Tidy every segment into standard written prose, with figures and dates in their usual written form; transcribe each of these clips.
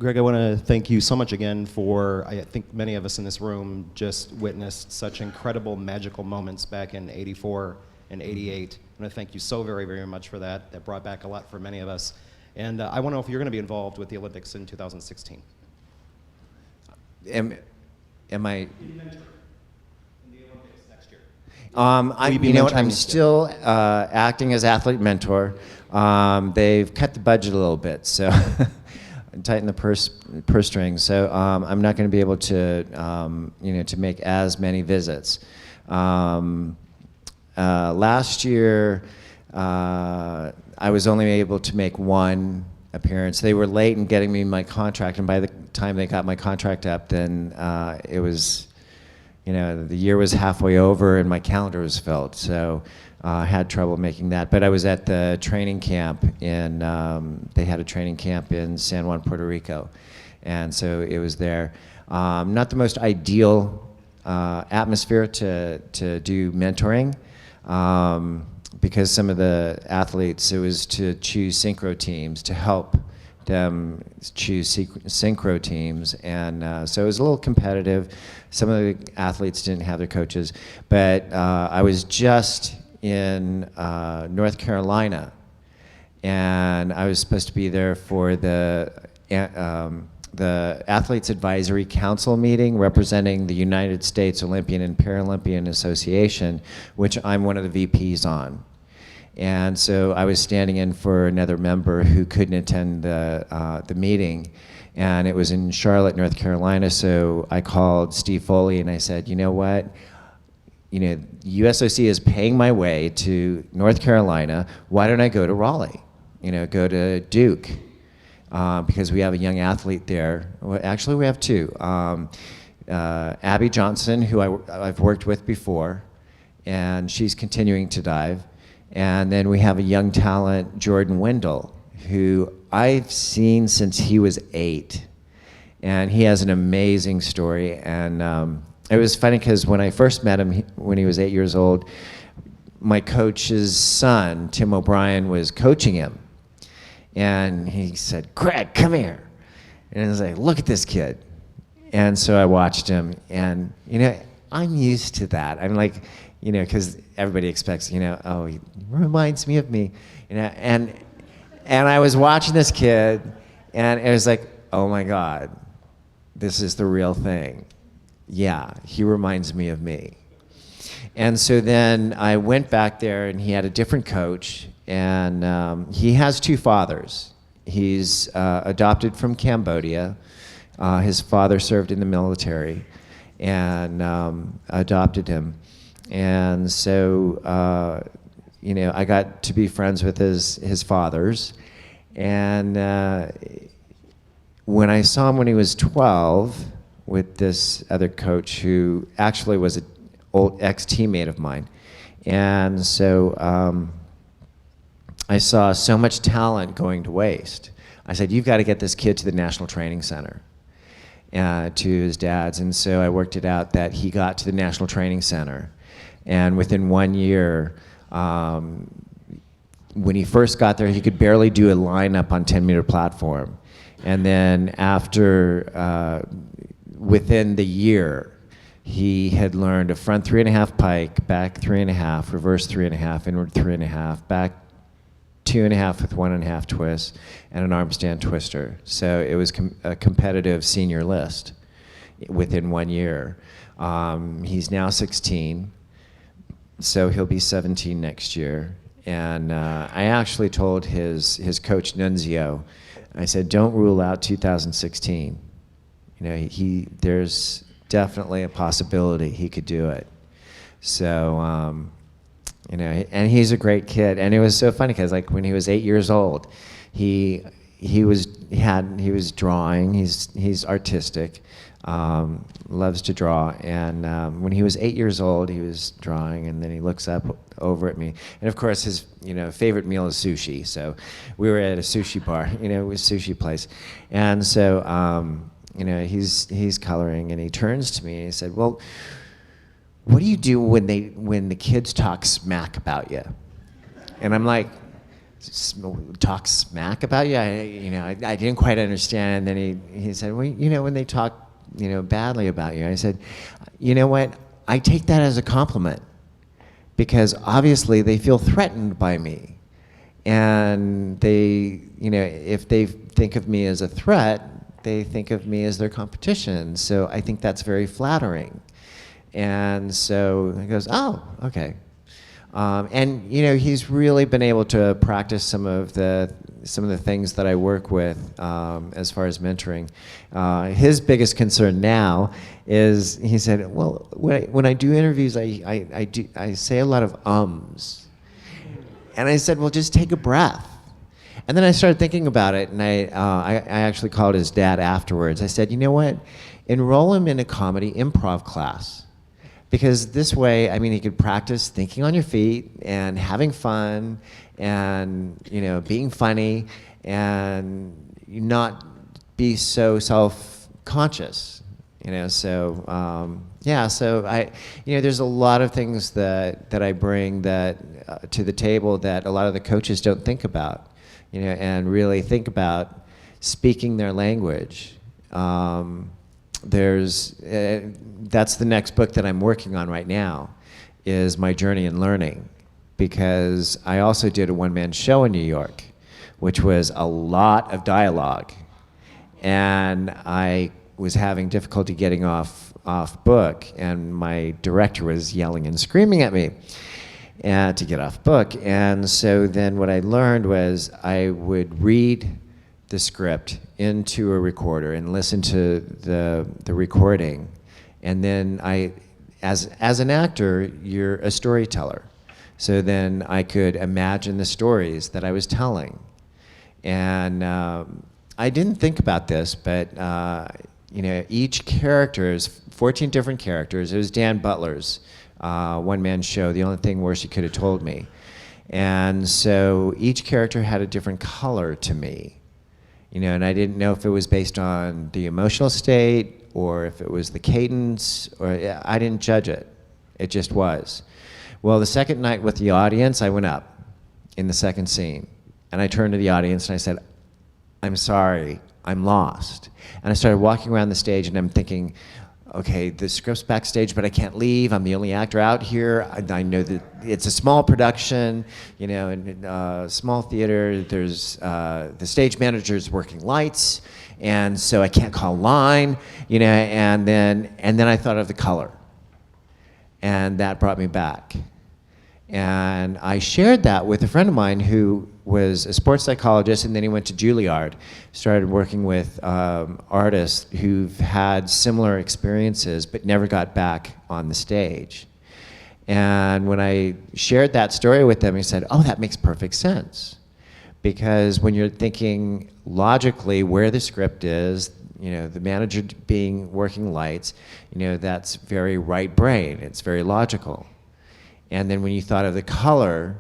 Greg, I want to thank you so much again for, I think many of us in this room just witnessed such incredible magical moments back in '84 and '88. I want to thank you so very, very much for that. That brought back a lot for many of us. And I want to know if you're going to be involved with the Olympics in 2016. Am I? I'm still acting as athlete mentor. They've cut the budget a little bit, so tighten the purse strings. So I'm not going to be able to, to make as many visits. Last year, I was only able to make one appearance. They were late in getting me my contract, and by the time they got my contract up, then it was. The year was halfway over and my calendar was filled, so I had trouble making that. But I was at the training camp they had a training camp in San Juan, Puerto Rico, and so it was there. Not the most ideal atmosphere to do mentoring, because some of the athletes, it was to choose synchro teams, to help them choose synchro teams, and so it was a little competitive. Some of the athletes didn't have their coaches, but I was just in North Carolina, and I was supposed to be there for the Athletes Advisory Council meeting representing the United States Olympian and Paralympian Association, which I'm one of the VPs on. And so I was standing in for another member who couldn't attend the meeting, and it was in Charlotte, North Carolina. So I called Steve Foley and I said, you know what? USOC is paying my way to North Carolina. Why don't I go to Raleigh? Go to Duke, because we have a young athlete there. Well, actually, we have two. Abby Johnson, who I've worked with before, and she's continuing to dive. And then we have a young talent, Jordan Wendell, who I've seen since he was 8. And he has an amazing story. And it was funny because when I first met him, when he was 8 years old, my coach's son, Tim O'Brien, was coaching him. And he said, Greg, come here. And I was like, look at this kid. And so I watched him. And, I'm used to that. I'm like, because everybody expects, oh, he reminds me of me, and I was watching this kid, and it was like, oh my God, this is the real thing. Yeah, he reminds me of me. And so then I went back there, and he had a different coach, and he has 2 fathers. He's adopted from Cambodia. His father served in the military, and adopted him. And so, I got to be friends with his fathers. And when I saw him when he was 12 with this other coach who actually was an old ex-teammate of mine. And so I saw so much talent going to waste. I said, you've got to get this kid to the National Training Center, to his dad's. And so I worked it out that he got to the National Training Center. And within 1 year, when he first got there, he could barely do a line-up on 10-meter platform. And then after, within the year, he had learned a front 3.5 pike, back 3.5, reverse 3.5, inward 3.5, back 2.5 with 1.5 twist, and an arm stand twister. So it was a competitive senior list within 1 year. He's now 16. So he'll be 17 next year. And I actually told his coach, Nunzio, I said, don't rule out 2016. There's definitely a possibility he could do it. So, and he's a great kid. And it was so funny because like when he was 8 years old, he was drawing. He's artistic. Loves to draw, and when he was 8 years old, he was drawing, and then he looks up over at me, and of course his favorite meal is sushi. So we were at a sushi bar, a sushi place, and so he's coloring, and he turns to me and he said, "Well, what do you do when the kids talk smack about you?" And I'm like, talk smack about you? I didn't quite understand. And then he said, well, when they talk, badly about you. I said, you know what? I take that as a compliment because obviously they feel threatened by me. And they, if they think of me as a threat, they think of me as their competition. So I think that's very flattering. And so he goes, oh, okay. And he's really been able to practice some of the things that I work with as far as mentoring. His biggest concern now is he said, well, when I do interviews, I say a lot of ums. And I said, well, just take a breath. And then I started thinking about it, and I actually called his dad afterwards. I said, you know what? Enroll him in a comedy improv class. Because this way, he could practice thinking on your feet and having fun and, being funny and not be so self-conscious, So, there's a lot of things that I bring to the table that a lot of the coaches don't think about, and really think about speaking their language. That's the next book that I'm working on right now, is my journey in learning, because I also did a one-man show in New York, which was a lot of dialogue, and I was having difficulty getting off book, and my director was yelling and screaming at me to get off book. And so then what I learned was I would read the script into a recorder and listen to the recording, and then as an actor, you're a storyteller. So then I could imagine the stories that I was telling. And I didn't think about this, but each character is 14 different characters. It was Dan Butler's one-man show, the only thing worse he could have told me. And so each character had a different color to me. And I didn't know if it was based on the emotional state or if it was the cadence, or I didn't judge it. It just was. Well, the second night with the audience, I went up in the second scene, and I turned to the audience and I said, I'm sorry, I'm lost. And I started walking around the stage, and I'm thinking, okay, the script's backstage, but I can't leave. I'm the only actor out here. I know that it's a small production, in a small theater. There's the stage manager's working lights, and so I can't call line, And then I thought of the color, and that brought me back. And I shared that with a friend of mine who was a sports psychologist, and then he went to Juilliard, started working with artists who've had similar experiences but never got back on the stage. And when I shared that story with them, he said, oh, that makes perfect sense. Because when you're thinking logically where the script is, the manager working lights, that's very right brain, it's very logical. And then when you thought of the color,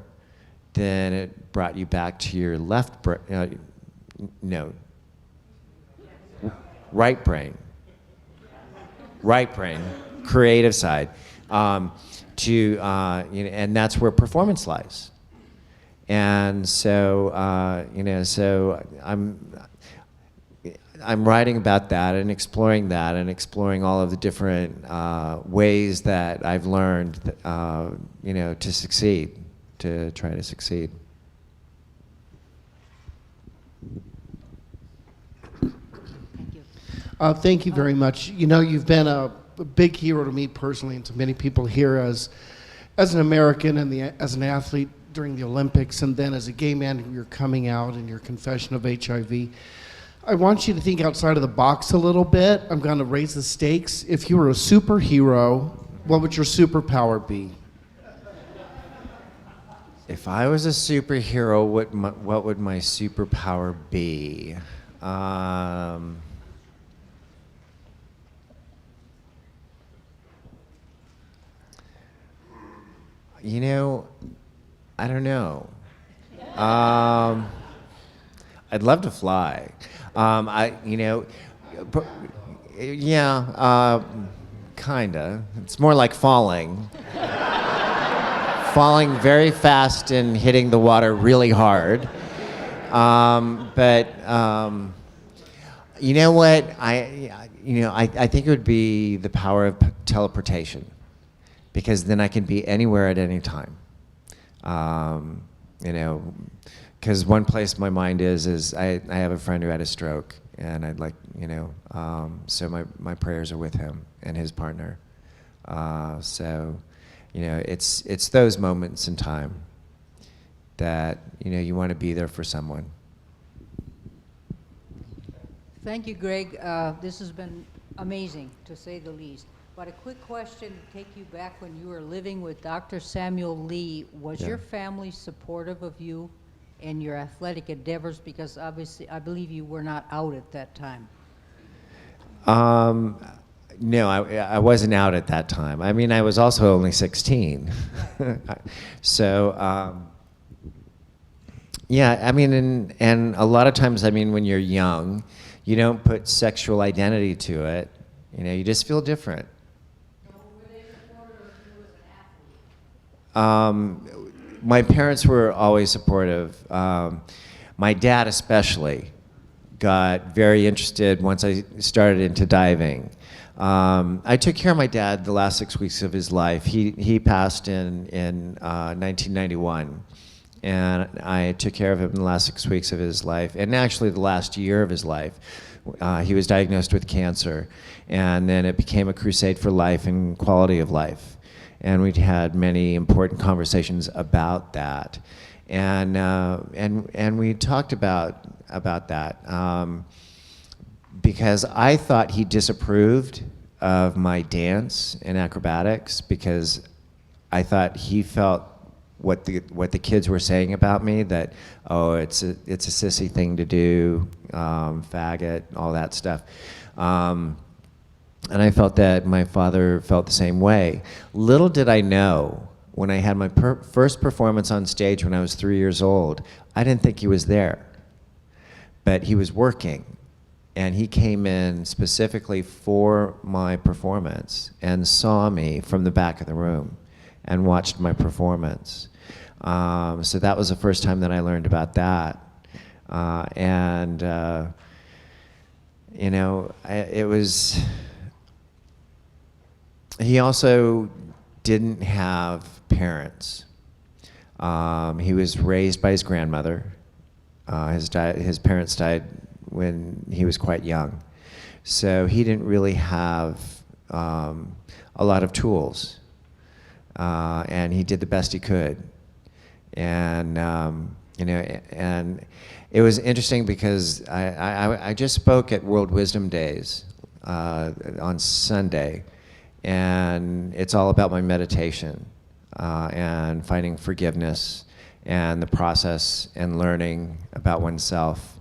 then it brought you back to your right brain, creative side, and that's where performance lies. And so, so I'm writing about that and exploring all of the different ways that I've learned, to succeed, to try to succeed. Thank you very much. You've been a big hero to me personally, and to many people here as an American and as an athlete during the Olympics, and then as a gay man who you're coming out in your confession of HIV. I want you to think outside of the box a little bit. I'm going to raise the stakes. If you were a superhero, what would your superpower be? If I was a superhero, what would my superpower be? I don't know. I'd love to fly. Kinda. It's more like falling. falling very fast and hitting the water really hard. But you know what? I think it would be the power of teleportation, because then I can be anywhere at any time. Because one place my mind is I have a friend who had a stroke, and I'd like, so my prayers are with him and his partner. It's those moments in time that, you want to be there for someone. Thank you, Greg. This has been amazing, to say the least. But a quick question to take you back when you were living with Dr. Samuel Lee. Was Yeah. your family supportive of you and your athletic endeavors? Because obviously, I believe you were not out at that time. No, I wasn't out at that time. I mean, I was also only 16. So, yeah, I mean, and a lot of times, I mean, when you're young, you don't put sexual identity to it. You just feel different. Were they supportive of you as an athlete? My parents were always supportive. My dad especially got very interested once I started into diving. I took care of my dad the last 6 weeks of his life. He passed in 1991, and I took care of him in the last 6 weeks of his life, and actually the last year of his life. He was diagnosed with cancer, and then it became a crusade for life and quality of life. And we'd had many important conversations about that, and we talked about that. Because I thought he disapproved of my dance and acrobatics, because I thought he felt what the kids were saying about me, that, oh, it's a sissy thing to do, faggot, all that stuff. And I felt that my father felt the same way. Little did I know, when I had my first performance on stage when I was 3 years old, I didn't think he was there. But he was working. And he came in specifically for my performance and saw me from the back of the room and watched my performance. So that was the first time that I learned about that. It was, he also didn't have parents. He was raised by his grandmother. His parents died when he was quite young. So he didn't really have a lot of tools. And he did the best he could. And and it was interesting because I just spoke at World Wisdom Days on Sunday, and it's all about my meditation and finding forgiveness and the process and learning about oneself.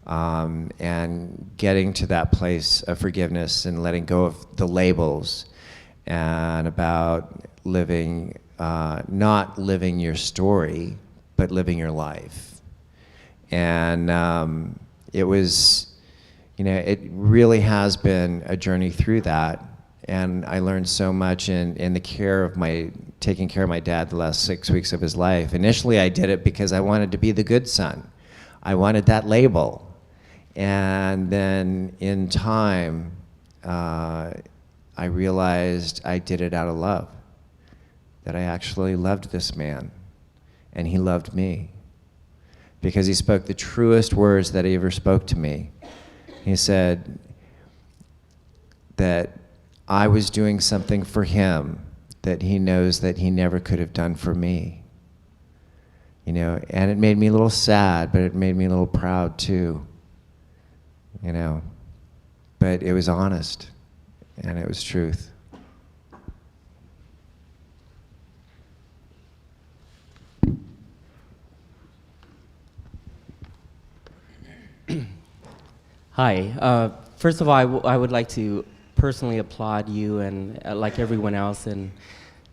And getting to that place of forgiveness and letting go of the labels, and about living, not living your story, but living your life. And it was, it really has been a journey through that. And I learned so much in taking care of my dad the last 6 weeks of his life. Initially, I did it because I wanted to be the good son. I wanted that label. And then in time, I realized I did it out of love, that I actually loved this man, and he loved me, because he spoke the truest words that he ever spoke to me. He said that I was doing something for him that he knows that he never could have done for me. And it made me a little sad, but it made me a little proud too. But it was honest, and it was truth. Hi. First of all, I would like to personally applaud you and like everyone else, and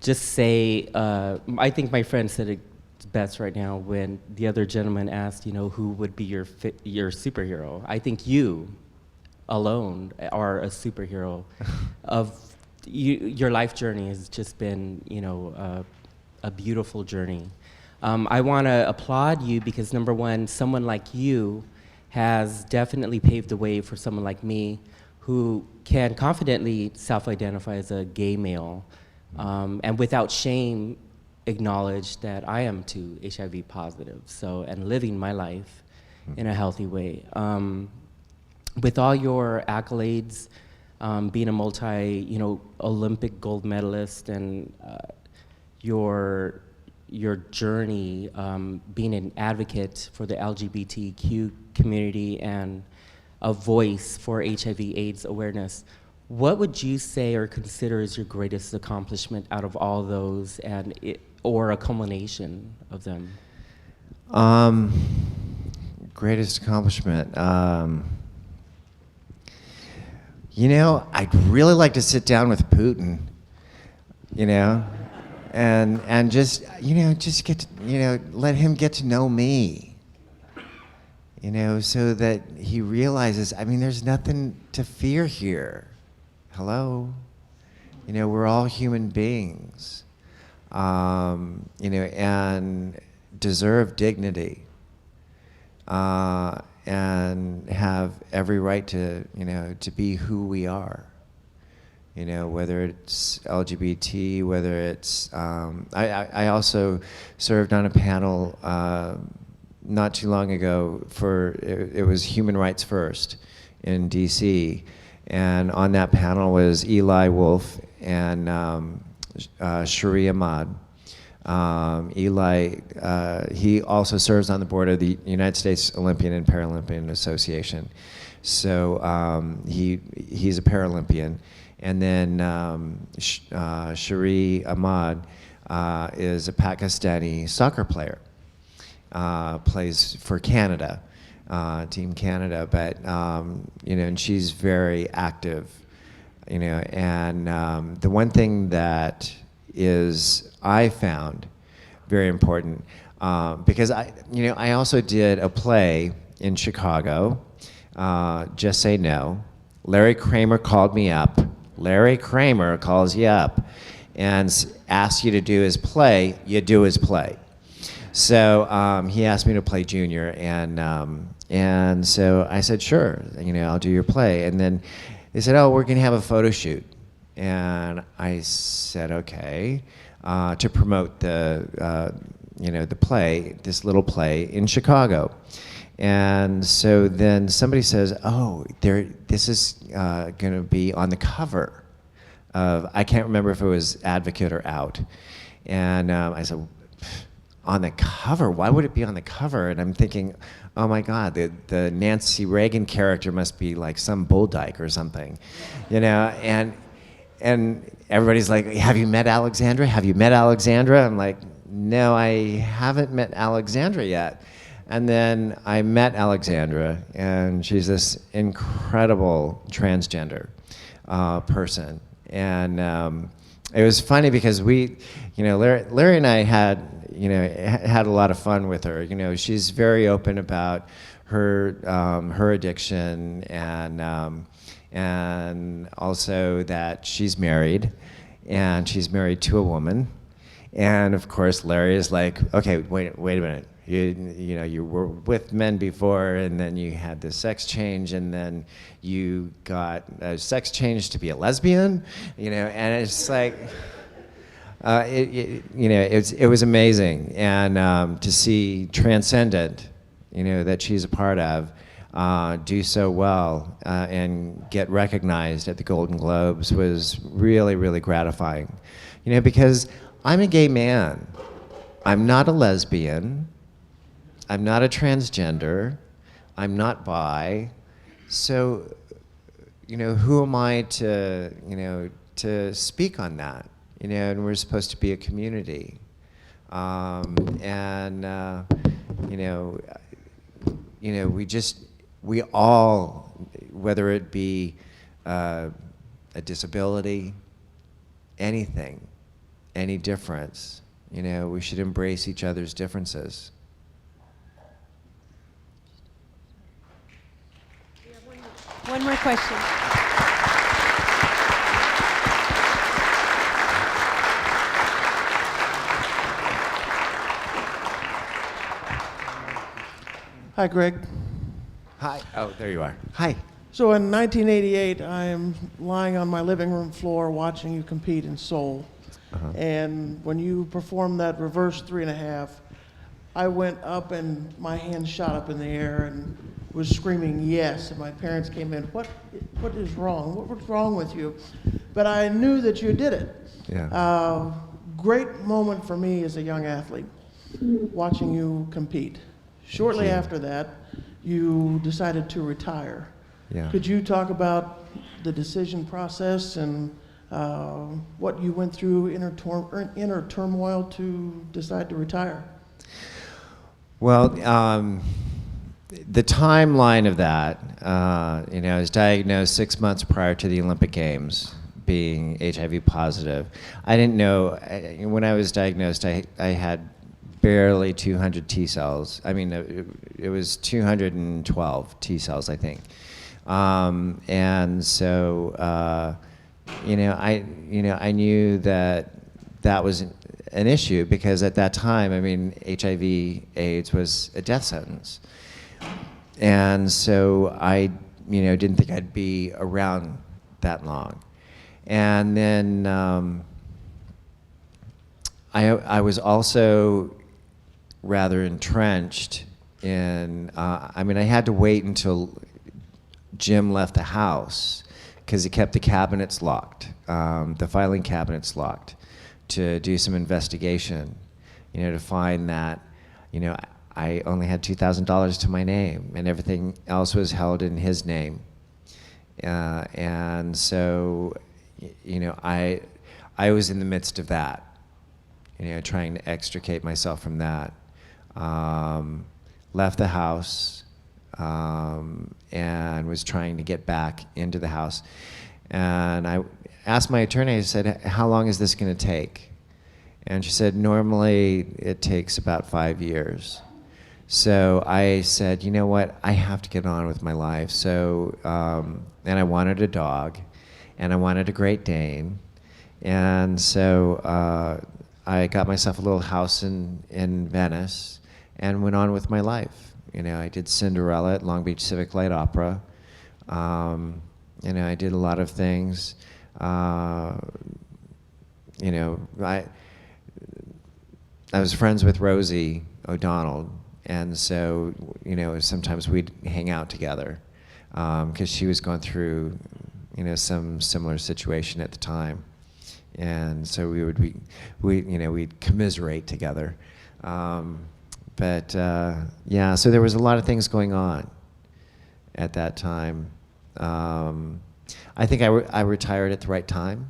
just say, I think my friend said it best right now when the other gentleman asked, who would be your superhero. I think you alone are a superhero of your life journey has just been, a beautiful journey. I want to applaud you because, number one, someone like you has definitely paved the way for someone like me who can confidently self-identify as a gay male, and without shame acknowledge that I am too HIV positive, so, and living my life in a healthy way. With all your accolades, being a Olympic gold medalist, and your journey, being an advocate for the LGBTQ community and a voice for HIV/AIDS awareness, what would you say or consider as your greatest accomplishment out of all those, or a culmination of them? Greatest accomplishment. I'd really like to sit down with Putin, and just get to, let him get to know me, so that he realizes, there's nothing to fear here. Hello? We're all human beings, and deserve dignity, and have every right to be who we are. Whether it's LGBT, whether it's, I also served on a panel not too long ago it was Human Rights First in DC, and on that panel was Eli Wolf and Shari Ahmad. Eli, he also serves on the board of the United States Olympian and Paralympian Association. So he's a Paralympian. And then Shari Ahmad is a Pakistani soccer player, plays for Canada, Team Canada, but, and she's very active, and the one thing that I found very important, because I also did a play in Chicago, Just Say No. Larry Kramer called me up. Larry Kramer calls you up and asks you to do his play. You do his play. So he asked me to play Junior, and so I said, sure, I'll do your play. And then they said, oh, we're going to have a photo shoot. And I said, okay, to promote the play, this little play in Chicago. And so then somebody says, oh, this is going to be on the cover of, I can't remember if it was Advocate or Out. And I said, on the cover? Why would it be on the cover? And I'm thinking, oh my God, the Nancy Reagan character must be like some bull dyke or something, and everybody's like, have you met Alexandra? Have you met Alexandra? I'm like, no, I haven't met Alexandra yet. And then I met Alexandra, and she's this incredible transgender person. And it was funny because Larry and I had a lot of fun with her. She's very open about her addiction, and also that she's married, and she's married to a woman. And of course, Larry is like, okay, wait a minute. You were with men before, and then you had this sex change, and then you got a sex change to be a lesbian, and it's like, it was amazing, and to see Transcendent, that she's a part of, do so well and get recognized at the Golden Globes was really, really gratifying, because I'm a gay man. I'm not a lesbian. I'm not a transgender. I'm not bi. So, who am I to speak on that? And we're supposed to be a community. We all, whether it be a disability, anything, any difference, we should embrace each other's differences. One more question. Hi, Greg. Hi. Oh, there you are. Hi. So in 1988, I am lying on my living room floor watching you compete in Seoul. And when you performed that reverse 3.5, I went up and my hand shot up in the air and was screaming yes. And my parents came in, what is wrong? What was wrong with you? But I knew that you did it. Yeah. Great moment for me as a young athlete, watching you compete. Shortly after that, you decided to retire. Yeah. Could you talk about the decision process and what you went through inner turmoil to decide to retire? Well, the timeline of that, I was diagnosed 6 months prior to the Olympic Games, being HIV positive. I didn't know, when I was diagnosed, I had barely 200 T cells. I mean, it was 212 T cells, I think. And so, I knew that was an issue because at that time, I mean, HIV/AIDS was a death sentence. And so I, didn't think I'd be around that long. And then I was also rather entrenched in, I had to wait until Jim left the house because he kept the cabinets locked, the filing cabinets locked, to do some investigation, to find that, I only had $2,000 to my name and everything else was held in his name. And so, I was in the midst of that, trying to extricate myself from that. Left the house and was trying to get back into the house. And I asked my attorney, I said, how long is this going to take? And she said, normally it takes about 5 years. So I said, you know what, I have to get on with my life. So, and I wanted a dog, and I wanted a Great Dane. And so I got myself a little house in Venice and went on with my life. I did Cinderella at Long Beach Civic Light Opera. I did a lot of things. I was friends with Rosie O'Donnell, and so, sometimes we'd hang out together because she was going through, some similar situation at the time. And so we'd commiserate together. Yeah, so there was a lot of things going on at that time. I think I retired at the right time.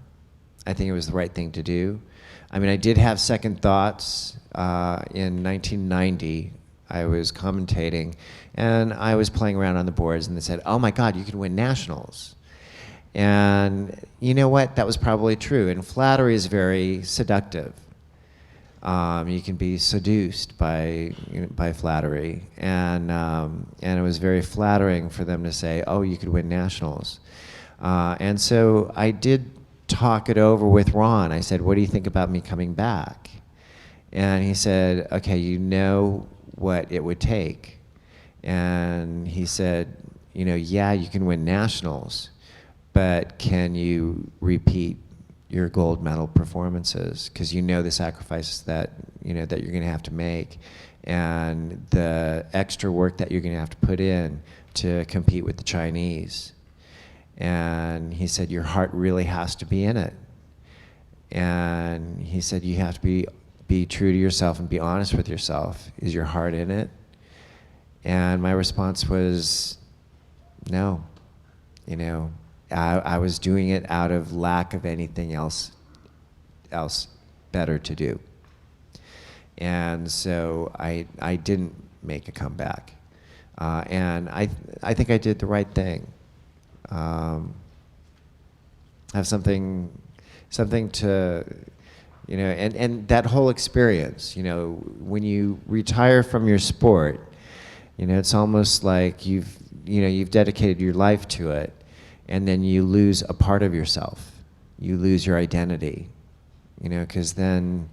I think it was the right thing to do. I did have second thoughts. In 1990, I was commentating, and I was playing around on the boards, and they said, oh my God, you could win nationals. And you know what? That was probably true. And flattery is very seductive. You can be seduced by flattery, and it was very flattering for them to say, "Oh, you could win nationals." And so I did talk it over with Ron. I said, "What do you think about me coming back?" And he said, "Okay, you know what it would take." And he said, "Yeah, you can win nationals, but can you repeat your gold medal performances? Because the sacrifices that that you're going to have to make, and the extra work that you're going to have to put in to compete with the Chinese." And he said, "Your heart really has to be in it." And he said, "You have to be true to yourself and be honest with yourself. Is your heart in it?" And my response was, no. I was doing it out of lack of anything else better to do. And so I didn't make a comeback. And I think I did the right thing. Have something to, and that whole experience, when you retire from your sport, it's almost like you've dedicated your life to it, and then you lose a part of yourself. You lose your identity, because then,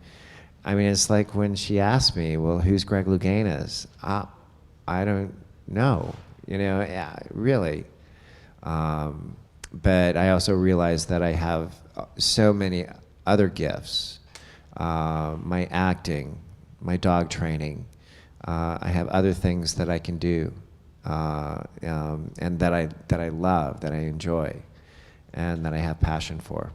it's like when she asked me, well, who's Greg Louganis? I don't no, yeah, really. But I also realized that I have so many other gifts. My acting, my dog training. I have other things that I can do, and that I love, that I enjoy, and that I have passion for.